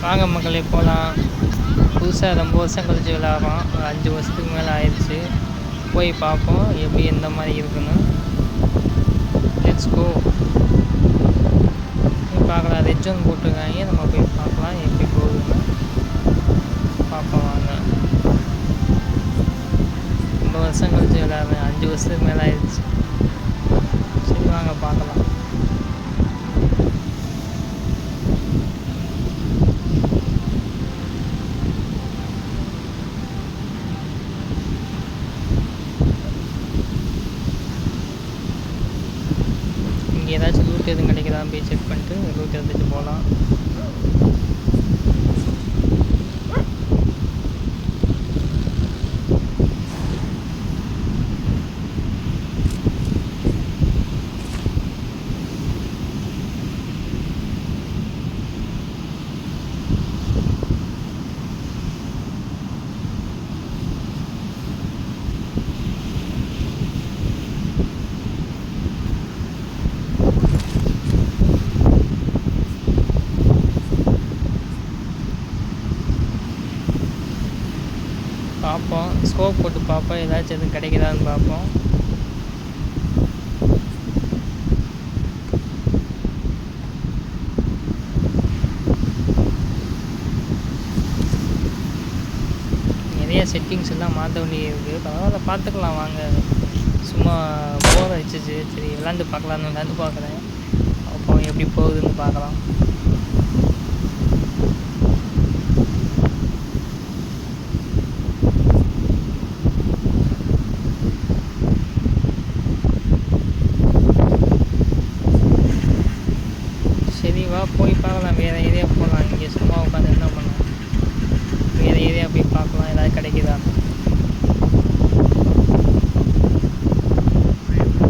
வாங்க மக்களே போகலாம். புதுசாக ரொம்ப வருஷம் கழிச்சு விளையாடுறோம். ஒரு 5 வருஷத்துக்கு மேலே ஆயிடுச்சு. போய் பார்ப்போம் எப்படி எந்த மாதிரி இருக்குன்னு. Let's go. போய் பார்க்கலாம். ரெட் ஜோன் போட்டிருக்காங்க. நம்ம போய் பார்க்கலாம் எப்படி போகுதுன்னு பார்ப்போம் வாங்க. ரொம்ப வருஷம் கழிச்சு விளையாடுறேன். 5 வருஷத்துக்கு மேலே ஆயிடுச்சு. சரி வாங்க பார்க்கலாம். இங்கே ஏதாச்சும் லூட் எதுவும் கிடைக்குதான்னு போய் செக் பண்ணிட்டு லூட் எடுத்துகிட்டு போகலாம். பார்ப்போம், ஸ்கோப் போட்டு பார்ப்போம் ஏதாச்சும் எதுவும் கிடைக்குதான்னு பார்ப்போம். நிறைய செட்டிங்ஸ் எல்லாம் மாற்ற வேண்டியது இருக்குது. பரவாயில்ல பார்த்துக்கலாம் வாங்க. சும்மா போர் அடிச்சிச்சு, சரி விளாண்டு பார்க்கலான்னு விளாண்டு பார்க்குறேன். அப்போ எப்படி போகுதுன்னு பார்க்கலாம். சரி வா போய் பார்க்கலாம். வேறு ஏரியா போகலாம். இங்கே சும்மா உட்காந்து என்ன பண்ணலாம். வேறு ஏரியா போய் பார்க்கலாம் ஏதாவது கிடைக்குதா.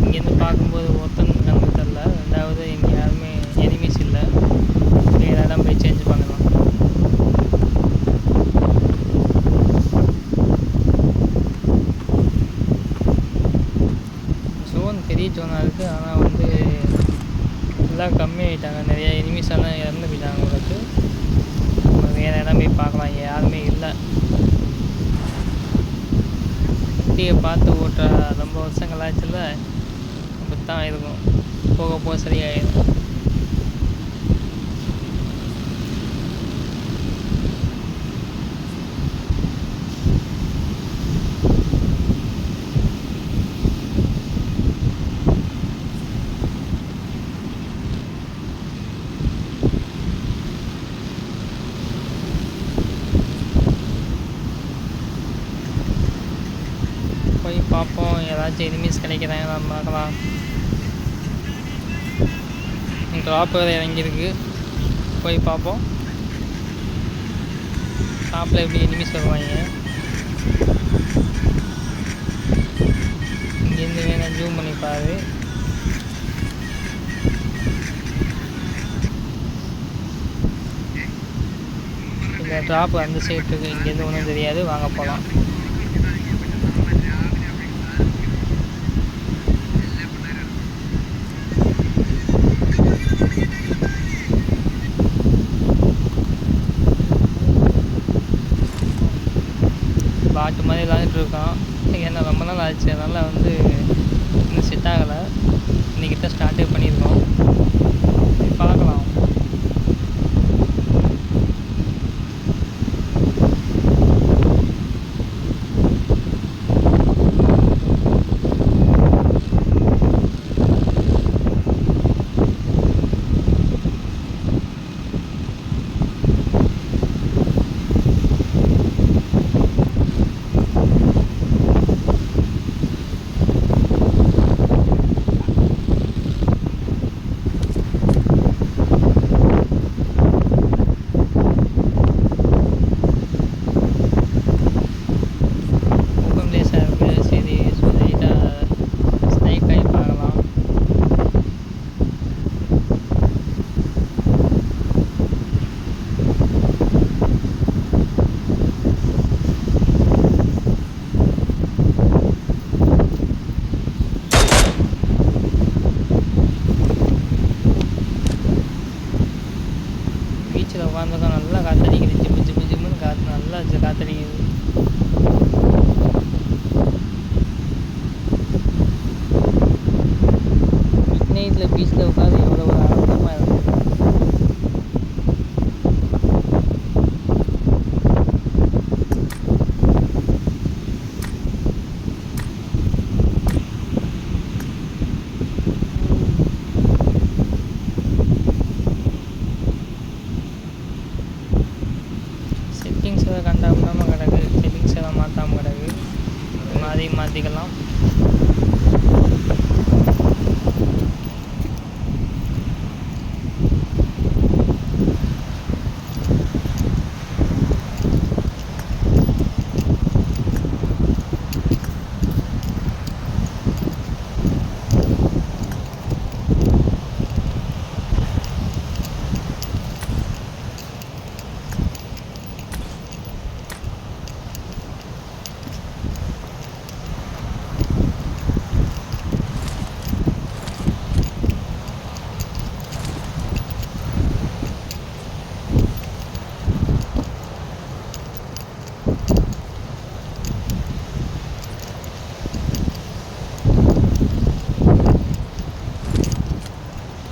இங்கேருந்து பார்க்கும்போது ஒருத்தன் நமக்கு தெரில. ரெண்டாவது இங்கே யாருமே எனிமீஸ் இல்லை. வேறு இடம் போய் சேஞ்ச் பண்ணலாம். ஜோன் பெரிய ஜோனாக இருக்குது. ஆனால் வந்து எல்லாம் கம்மியாகிட்டாங்க. நிறைய எனிமீஸ் எல்லாம் இறந்து போயிட்டாங்க. உங்களுக்கு நம்ம வேறு இடம் போய் பார்க்கலாம். யாருமே இல்லை. வண்டியை பார்த்து ஓட்டுற ரொம்ப வருஷங்கள் ஆச்சுல, அப்படி தான் இருக்கும். போக போக சரியாயிடும். போய் பார்ப்போம் ஏதாச்சும் எனிமீஸ் கிடைக்கிறாங்களான்னு பார்க்கலாம். ட்ராப் வேறு இறங்கியிருக்கு. போய் பார்ப்போம் ஷாப்பில் எப்படி எனிமீஸ் வருவாங்க. இங்கேருந்து வேணால் ஜூம் பண்ணி பாரு. இந்த ட்ராப் அந்த சைடு இருக்குது. இங்கேருந்து ஒன்றும் தெரியாது. வாங்க போகலாம். பாட்டு மாதிரி விளாண்டுட்டு இருக்கோம். ஏன்னா ரொம்ப நாள் ஆச்சு. அதனால் வந்து இன்னும் செட் ஆகலை. இன்றைக்கி தான் ஸ்டார்ட்டே பண்ணியிருக்கோம். பார்க்கலாம். பீச்சில் உட்காந்து எவ்வளோ ஒரு ஆனந்தமாக இருக்குது. செட்டிங்ஸ் எல்லாம் கண்டாமல் கிடக்கு, செட்டிங்ஸ் எல்லாம் மாற்றாமல் கிடக்கு. அதையும் மாற்றிக்கலாம்.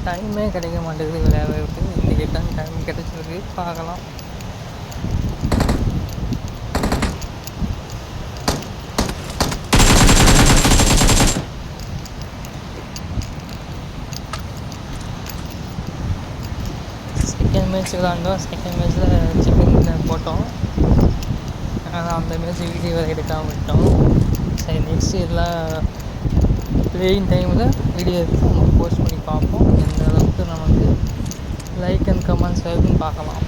டைமே கிடைக்க மாட்டேங்குது விளையாடுறதுக்கு. இன்றைக்கி தான் டைம் கிடைச்சிருக்கு, பார்க்கலாம். செகண்ட் மேட்ச் விளாண்டோம். செகண்ட் மேட்ச்சில் சிக்கன் போட்டோம். ஆனால் அந்த மேட்ச் வீடியோ எடுக்காமல் விட்டோம். சரி, நெக்ஸ்ட் இதெல்லாம் பிளேயிங் டைமில் வீடியோ எடுத்து நம்ம போஸ்ட் பண்ணி பார்ப்போம். எந்த அளவுக்கு நமக்கு லைக் அண்ட் கமெண்ட்ஸ் வருதுன்னு பார்க்கலாம்.